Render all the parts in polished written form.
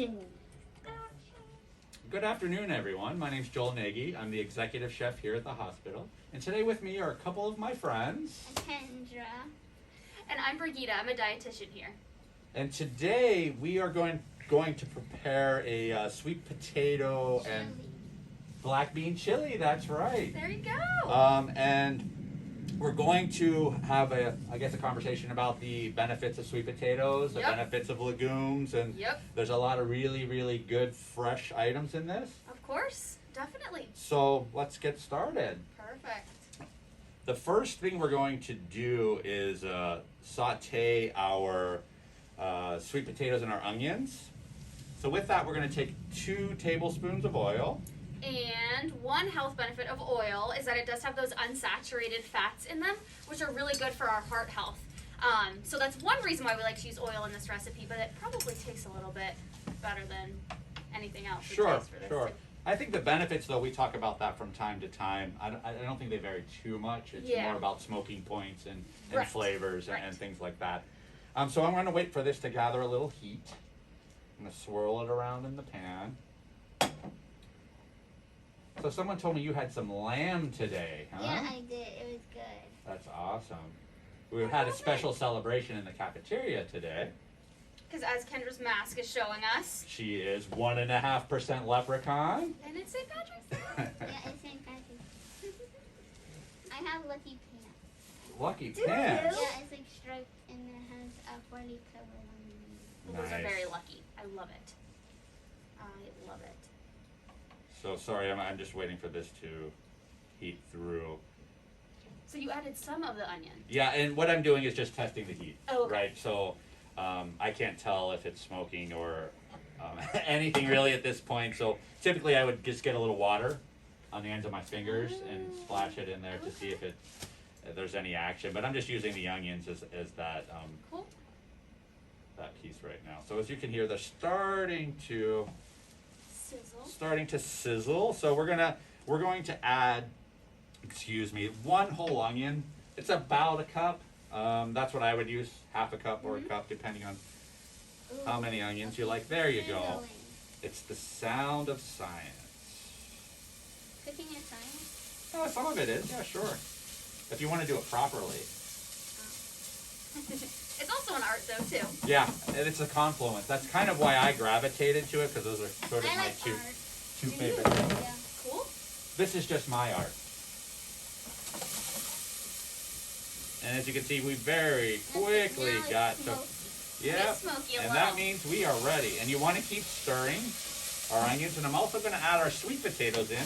Action! Good afternoon, everyone. My name's Joel Nagy. I'm the executive chef here at the hospital. And today with me are a couple of my friends. Kendra. And I'm Brigitte. I'm a dietitian here. And today we are going to prepare a sweet potato and black bean chili. That's right. There you go. And we're going to have a conversation about the benefits of sweet potatoes, the Yep. benefits of legumes, and Yep. there's a lot of really, really good fresh items in this. Of course. Definitely. So let's get started. Perfect. The first thing we're going to do is saute our sweet potatoes and our onions. So with that, we're going to take 2 tablespoons of oil. And one health benefit of oil is that it does have those unsaturated fats in them, which are really good for our heart health. So that's one reason why we like to use oil in this recipe, but it probably tastes a little bit better than anything else. it Sure, tastes for this sure. too. I think the benefits, though, we talk about that from time to time. I don't think they vary too much. It's Yeah. more about smoking points and Right, flavors and right. things like that. So I'm going to wait for this to gather a little heat. I'm going to swirl it around in the pan. So someone told me you had some lamb today, huh? Yeah, I did. It was good. That's awesome. We had a special celebration in the cafeteria today. Because as Kendra's mask is showing us, She is 1.5% leprechaun. and it's St. Patrick's Day. Yeah, it's St. Patrick's. I have lucky pants. Lucky Do pants. you? Yeah, it's like striped and it has a 40 cover on Well, those are Nice. very lucky. I love it. I love it. So sorry, I'm just waiting for this to heat through. So you added some of the onion. Yeah, and what I'm doing is just testing the heat. Oh, okay. Right, so I can't tell if it's smoking or anything really at this point. So typically I would just get a little water on the ends of my fingers and splash it in there to see if there's any action. But I'm just using the onions as that Cool. that piece right now. So as you can hear, they're starting to sizzle. So we're going to add, 1 whole onion. It's about a cup. That's what I would use, half a cup or a cup, depending on the how many onions you like. There you go. It's the sound of science. Cooking is science. Oh, some of it is, yeah, sure. If you want to do it properly. It's also an art though too. Yeah, and it's a confluence. That's kind of why I gravitated to it, because those are sort of I my like two art. favorite things. Yeah. Cool. This is just my art. And as you can see, we very quickly Now it's got to, smoky. yeah, It's smoky a and little. that means we are ready. And you want to keep stirring our onions, and I'm also going to add our sweet potatoes in.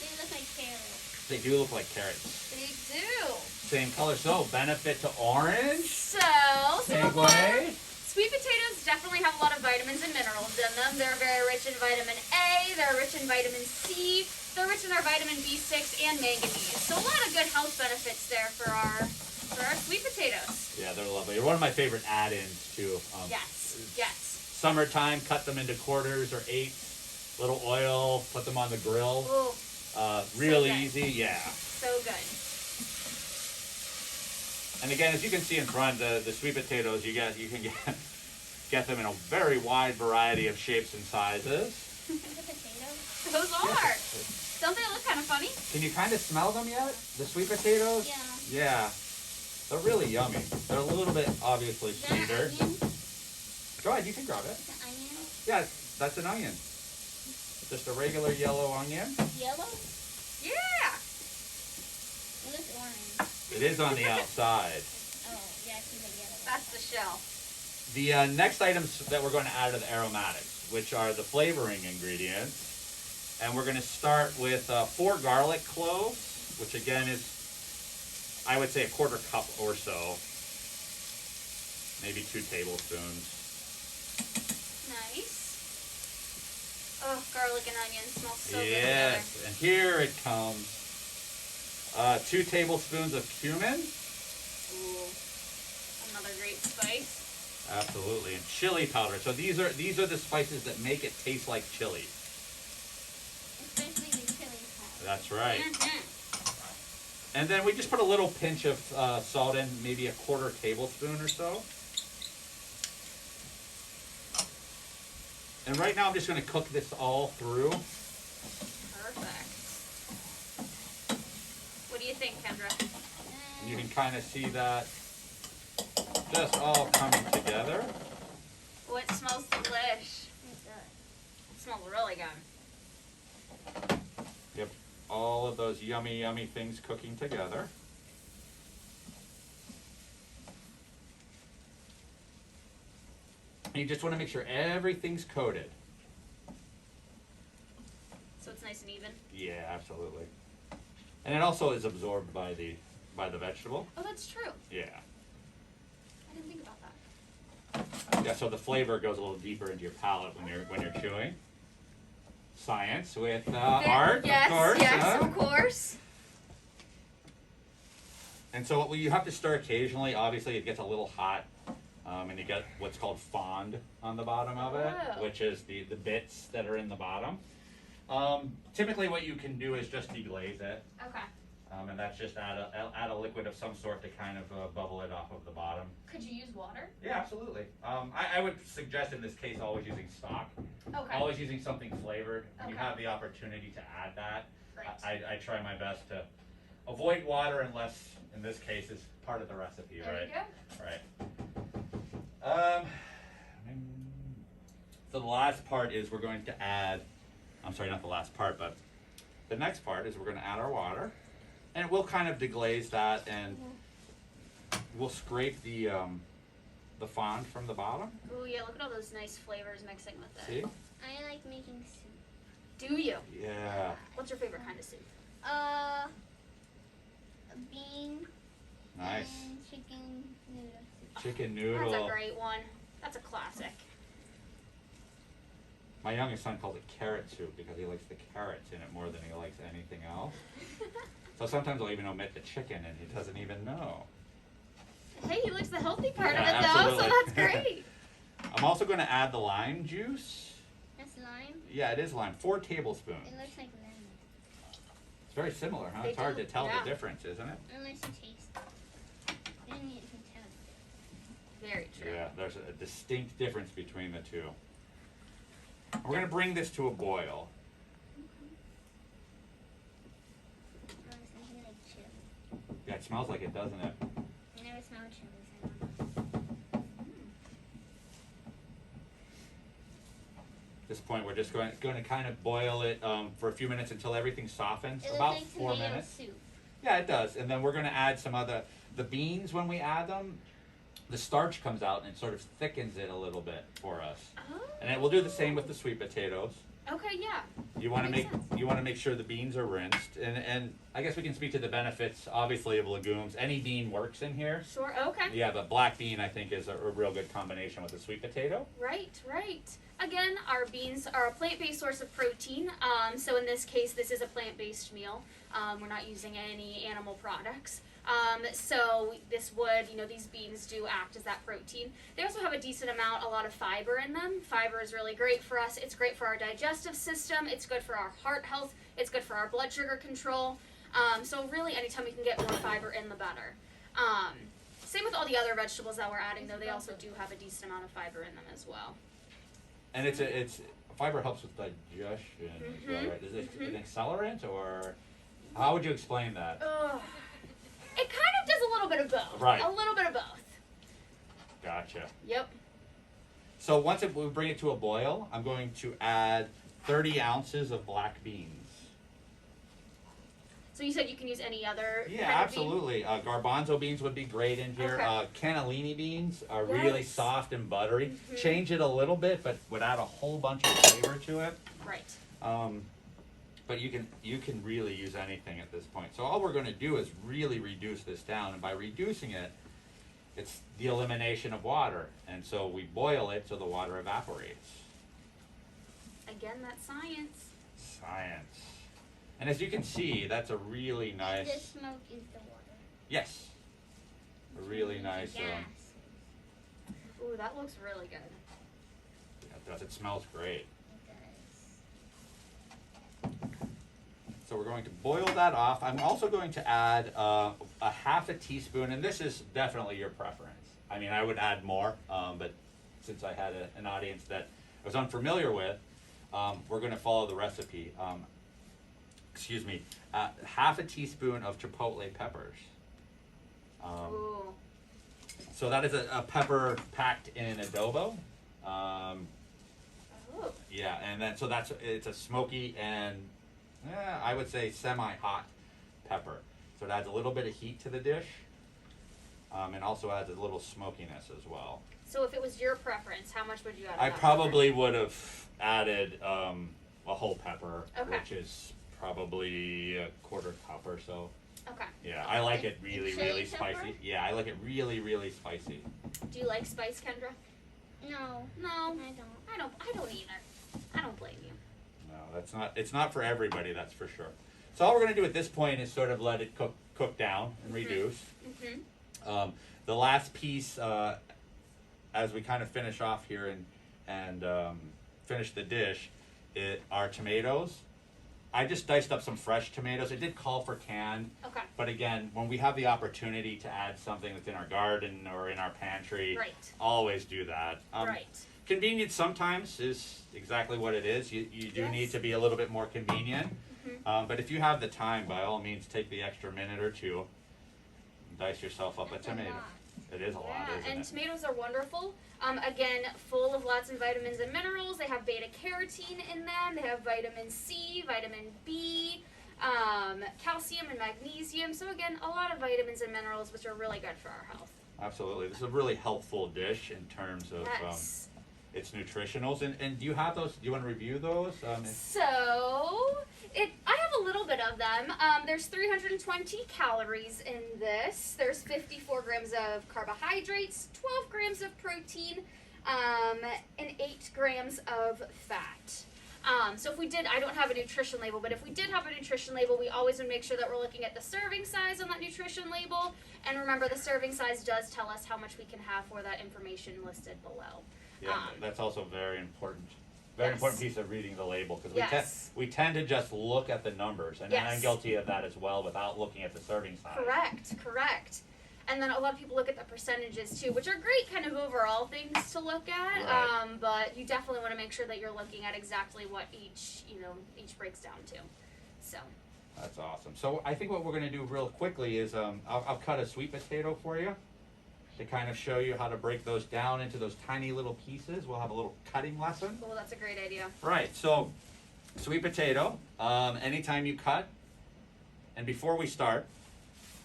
They look like carrots. They do look like carrots. They do. Same color, so benefit to orange. So, some of Segue. sweet potatoes definitely have a lot of vitamins and minerals in them. They're very rich in vitamin A, they're rich in vitamin C, they're rich in our vitamin B6 and manganese. So a lot of good health benefits there for our sweet potatoes. Yeah, they're lovely. They're one of my favorite add-ins too. Yes. Summertime, cut them into quarters or eighths. Little oil, put them on the grill. Ooh, Really good. easy, yeah. so good. And again, as you can see in front, the sweet potatoes you can get them in a very wide variety of shapes and sizes. The potatoes? Those are. Don't they look kind of funny? Can you kind of smell them yet? The sweet potatoes? Yeah. Yeah. They're really yummy. They're a little bit obviously Is that an sweeter. onion? Go ahead, you can grab it. The onion? Yeah, that's an onion. Just a regular yellow onion. Yellow? Yeah. It looks orange. It is on the outside. Oh, yeah, I see the yellow. That's the shell. The next items that we're going to add are the aromatics, which are the flavoring ingredients. And we're going to start with 4 garlic cloves, which again is, I would say, a 1/4 cup or so. Maybe 2 tablespoons. Nice. Oh, garlic and onions smell so good Yes, and here it comes. 2 tablespoons of cumin. together. Ooh, another great spice. Absolutely, and chili powder. So these are the spices that make it taste like chili. Especially the chili powder. That's right. Mhm. And then we just put a little pinch of salt in, maybe a 1/4 tablespoon or so. And right now I'm just going to cook this all through. Perfect. What do you think, Kendra? And you can kind of see that just all coming together. Oh, it smells delish. It smells really good. Yep, all of those yummy, yummy things cooking together. And you just want to make sure everything's coated. So it's nice and even. Yeah, absolutely. And it also is absorbed by the vegetable. Oh, that's true. Yeah. I didn't think about that. Yeah, so the flavor goes a little deeper into your palate when you're chewing. Science with art, Yes, of course. yes, huh? of course. And so you have to stir occasionally. Obviously, it gets a little hot, and you get what's called fond on the bottom of it, Oh. which is the bits that are in the bottom. Typically, what you can do is just deglaze it, Okay. and that's just add a liquid of some sort to kind of bubble it off of the bottom. Could you use water? Yeah, absolutely. I would suggest in this case always using stock, Okay. always using something flavored. When you Okay. have the opportunity to add that, Great. I try my best to avoid water unless, in this case, it's part of the recipe, There right? you go. Right. So the last part is we're going to add, I'm sorry, not the last part, but the next part is we're going to add our water. And we'll kind of deglaze that and we'll scrape the fond from the bottom. Oh yeah, look at all those nice flavors mixing with it. See? I like making soup. Do you? Yeah. What's your favorite kind of soup? A bean Nice. and chicken noodle soup. Chicken noodle. That's a great one. That's a classic. My youngest son calls it carrot soup because he likes the carrots in it more than he likes anything else. So sometimes I'll even omit the chicken and he doesn't even know. Hey, he likes the healthy part Yeah, of it though, absolutely. so that's great. I'm also going to add the lime juice. That's lime. Yeah, it is lime. 4 tablespoons. It looks like lemon. It's very similar, huh? They It's hard do, to tell yeah. the difference, isn't it? Unless you taste it. Then you can tell. Very true. Yeah, there's a distinct difference between the two. We're going to bring this to a boil. Oh, it's something like chili. Yeah, it smells like it, doesn't it? I never smelled chili, so I don't know. At this point, we're just going to kind of boil it for a few minutes until everything softens. It looks About like 4 tomato minutes. soup. Yeah, it does. And then we're going to add some other, the beans when we add them, the starch comes out and it sort of thickens it a little bit for us. Oh. And then we'll do the same with the sweet potatoes. Okay, yeah. You want to Makes make sense. you want to make sure the beans are rinsed, and I guess we can speak to the benefits, obviously, of legumes. Any bean works in here. Sure. Okay. Yeah, but black bean I think is a real good combination with the sweet potato. Right, right. Again, our beans are a plant-based source of protein. So in this case, this is a plant-based meal. We're not using any animal products. So this would, these beans do act as that protein. They also have a decent amount, a lot of fiber in them. Fiber is really great for us. It's great for our digestive system. It's good for our heart health. It's good for our blood sugar control. So really, anytime we can get more fiber in, the better. Same with all the other vegetables that we're adding, though. They also do have a decent amount of fiber in them as well. And it's fiber helps with digestion as well, right? Is it an accelerant or how would you explain that? Ugh. It kind of does a little bit of both. Right. A little bit of both. Gotcha. Yep. So once we bring it to a boil, I'm going to add 30 ounces of black beans. So you said you can use any other Yeah, kind of bean? absolutely. Garbanzo beans would be great in here. Okay. Cannellini beans are really Yes. soft and buttery. Mhm. Change it a little bit, but would add a whole bunch of flavor to it. Right. But you can really use anything at this point. So all we're going to do is really reduce this down, and by reducing it, it's the elimination of water, and so we boil it so the water evaporates. Again, that's science. Science. And as you can see, that's a really And nice. the smoke is the water. Yes. A really nice. Gas. Ooh, that looks really good. It does. It smells great. It So we're going to boil that off. I'm also going to add a half a teaspoon, and this is definitely your preference. I mean, I would add more, but since I had an audience that was unfamiliar with, we're going to follow the recipe. Excuse me, half a teaspoon of chipotle peppers. Ooh. So that is a pepper packed in adobo. Oh. Yeah, and then so it's a smoky and I would say semi-hot pepper. So it adds a little bit of heat to the dish, and also adds a little smokiness as well. So if it was your preference, how much would you add? Of I that probably would have added a whole pepper, Okay. which is probably a quarter cup or so. pepper? Okay. Yeah, I like it really, chili really pepper? spicy. Yeah, I like it really, really spicy. Do you like spice, Kendra? No, No, I don't. I don't either. I don't blame you. No, it's not for everybody, that's for sure. So all we're gonna do at this point is sort of let it cook down and reduce. Mm-hmm. The last piece, as we kind of finish off here and finish the dish, are tomatoes. I just diced up some fresh tomatoes. It did call for canned, Okay. but again, when we have the opportunity to add something that's in our garden or in our pantry, Right. always do that. Right. Convenience sometimes is exactly what it is. You do Yes. need to be a little bit more convenient. Mhm. But if you have the time, by all means, take the extra minute or two, dice yourself up That's a a tomato. lot. It is a lot, Yeah, isn't and it? tomatoes are wonderful. Again, full of lots of vitamins and minerals. They have beta carotene in them. They have vitamin C, vitamin B, calcium and magnesium. So again, a lot of vitamins and minerals, which are really good for our health. Absolutely. This is a really helpful dish in terms of Yes. its nutritionals. And do you have those? Do you want to review those? So, I have a little bit of them. There's 320 calories in this. There's 54 grams of carbohydrates, 12 grams of protein, and 8 grams of fat. So if we did, I don't have a nutrition label, but if we did have a nutrition label, we always would make sure that we're looking at the serving size on that nutrition label. And remember, the serving size does tell us how much we can have for that information listed below. Yeah, that's also very important. Very Yes. important piece of reading the label because Yes. we tend to just look at the numbers, and Yes. I'm guilty of that as well without looking at the serving size. Correct. And then a lot of people look at the percentages too, which are great kind of overall things to look at. Right. But you definitely want to make sure that you're looking at exactly what each breaks down to. So, That's awesome. So I think what we're going to do real quickly is I'll cut a sweet potato for you to kind of show you how to break those down into those tiny little pieces. We'll have a little cutting lesson. well, that's a great idea. Right, so sweet potato, anytime you cut, and before we start,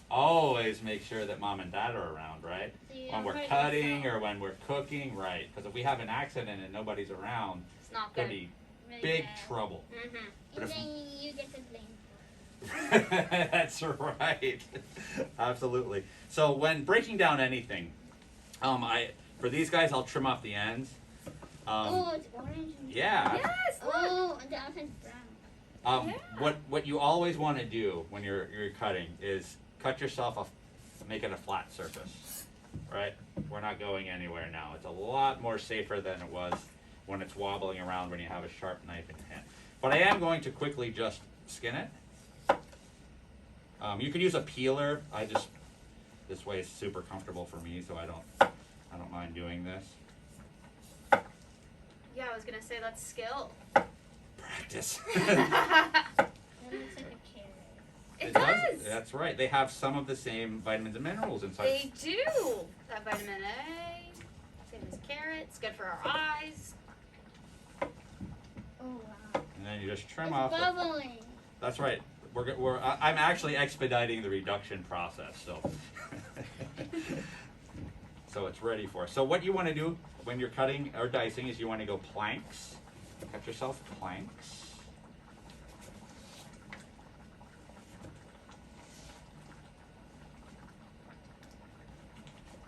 always make sure that mom and dad are around, right? So you When we're already cutting saw. or when we're cooking, right? Because if we have an accident and nobody's around, It's not it could good. be Really big bad. trouble. Mm-hmm. But And if- then you get the blame. That's right. Absolutely. So when breaking down anything, for these guys I'll trim off the ends. Oh, it's orange. Yeah. Yes. Look. Oh, and the outside's brown. Yeah. What you always want to do when you're cutting is cut yourself make it a flat surface, right? We're not going anywhere now. It's a lot more safer than it was when it's wobbling around when you have a sharp knife in your hand. But I am going to quickly just skin it. You could use a peeler. This way is super comfortable for me, so I don't mind doing this. Yeah, I was gonna say that's skill. Practice. That looks like a carrot. It does. That's right. They have some of the same vitamins and minerals inside. They do. That vitamin A, same as carrots, good for our eyes. Oh wow. And then you just trim It's off. bubbling. That's right. I'm actually expediting the reduction process, so so it's ready for us. So what you want to do when you're cutting or dicing is you want to go planks. Cut yourself planks.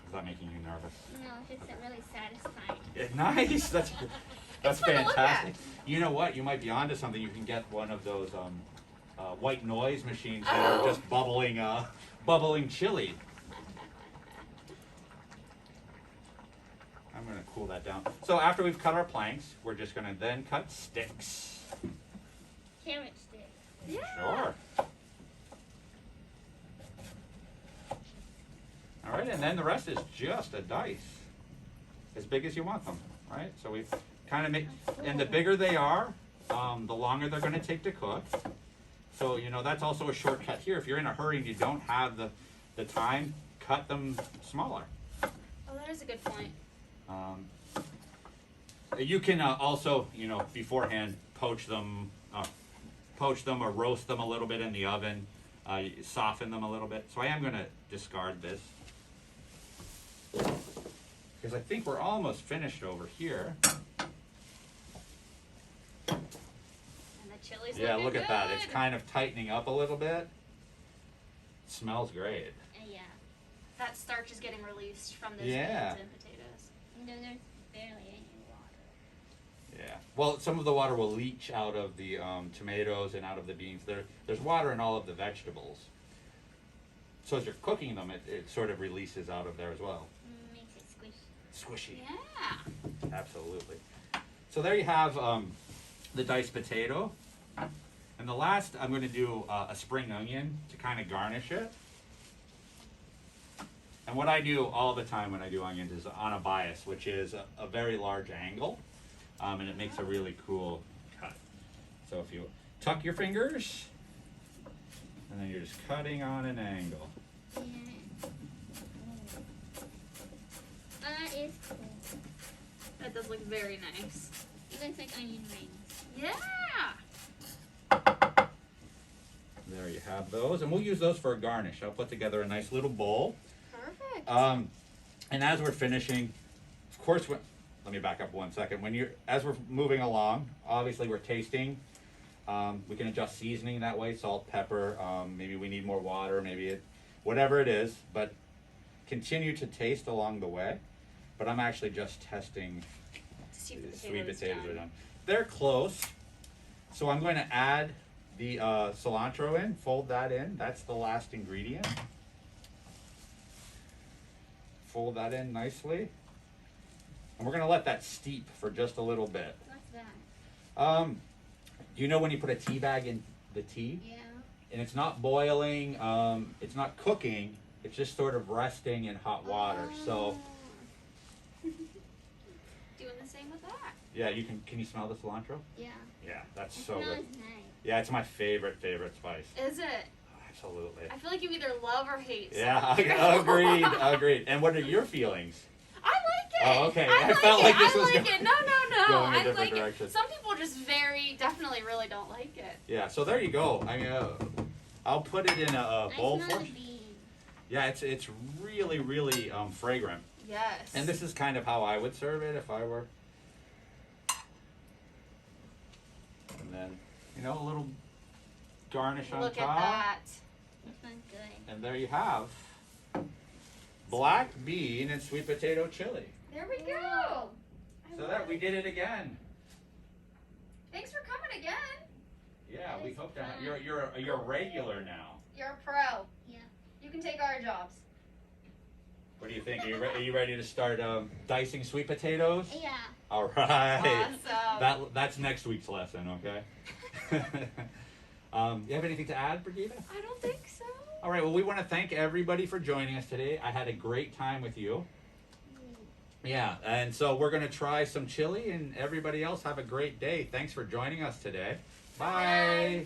Is that making you nervous? No, it's just really satisfying. Yeah, nice. That's It's fun to look at. fantastic. You know what? You might be onto something. You can get one of those white noise machines that are Oh. just bubbling chili. I'm gonna cool that down. So after we've cut our planks, we're just gonna then cut sticks. Carrot stick. Yeah. Sure. All right, and then the rest is just a dice, as big as you want them. Right. So we've kind of make, and the bigger they are, the longer they're going to take to cook. So, you know, that's also a shortcut here. If you're in a hurry and you don't have the time, cut them smaller. Oh, that is a good point. You can also, you know, beforehand poach them or roast them a little bit in the oven, soften them a little bit. So I am going to discard this because I think we're almost finished over here. And the chili's Yeah, looking look at that. It's good. kind of tightening up a little bit. Smells great. Yeah. That starch is getting released from those Yeah. beans and potatoes. And then there's barely any water. Yeah. Well, some of the water will leach out of the tomatoes and out of the beans. There's water in all of the vegetables. So as you're cooking them, it sort of releases out of there as well. Makes it squishy. Squishy. Yeah. Absolutely. So there you have the diced potato. And the last, I'm going to do a spring onion to kind of garnish it. And what I do all the time when I do onions is on a bias, which is a very large angle. And it makes a really cool cut. So if you tuck your fingers, and then you're just cutting on an angle. Yeah. That is cool. That does look very nice. It looks like onion rings. Yeah. There you have those. And we'll use those for a garnish. I'll put together a nice little bowl. Perfect. And as we're finishing, of course, let me back up 1 second. As we're moving along, obviously we're tasting. We can adjust seasoning that way, salt, pepper. Maybe we need more water, whatever it is. But continue to taste along the way. But I'm actually just testing. Sweet Sweet potatoes potatoes are done. done. They're close. So I'm going to add the cilantro in, fold that in. That's the last ingredient. Fold that in nicely. And we're going to let that steep for just a little bit. What's that? You know when you put a tea bag in the tea? Yeah. And it's not boiling, it's not cooking, it's just sort of resting in hot water. So, Doing the same with that. yeah, can you smell the cilantro? Yeah. Yeah, that's It so smells good. nice. Yeah, it's my favorite spice. Is it? Absolutely. I feel like you either love or hate. Yeah, cilantro. agreed. And what are your feelings? I like it. Oh, okay. I I felt like this I was like go- it. No. going a I different like direction. it. Some people just definitely really don't like it. Yeah, so there you go. I mean, I'll put it in a I bowl smell for the you. beans. Yeah, it's really fragrant. Yes. And this is kind of how I would serve it if I were. And then, a little garnish on Look top. at that. This one's good. And there you have black bean and sweet potato chili. There we go. Whoa. So that we did it again. Thanks for coming again. Yeah, That we is hope to have, fun. you're a regular now. You're a pro. Yeah. You can take our jobs. What do you think? Are you ready to start dicing sweet potatoes? Yeah. All right. Awesome. That's next week's lesson, okay? You have anything to add, Brigida? I don't think so. All right, well, we want to thank everybody for joining us today. I had a great time with you. Yeah, and so we're going to try some chili, and everybody else have a great day. Thanks for joining us today. Bye. Bye.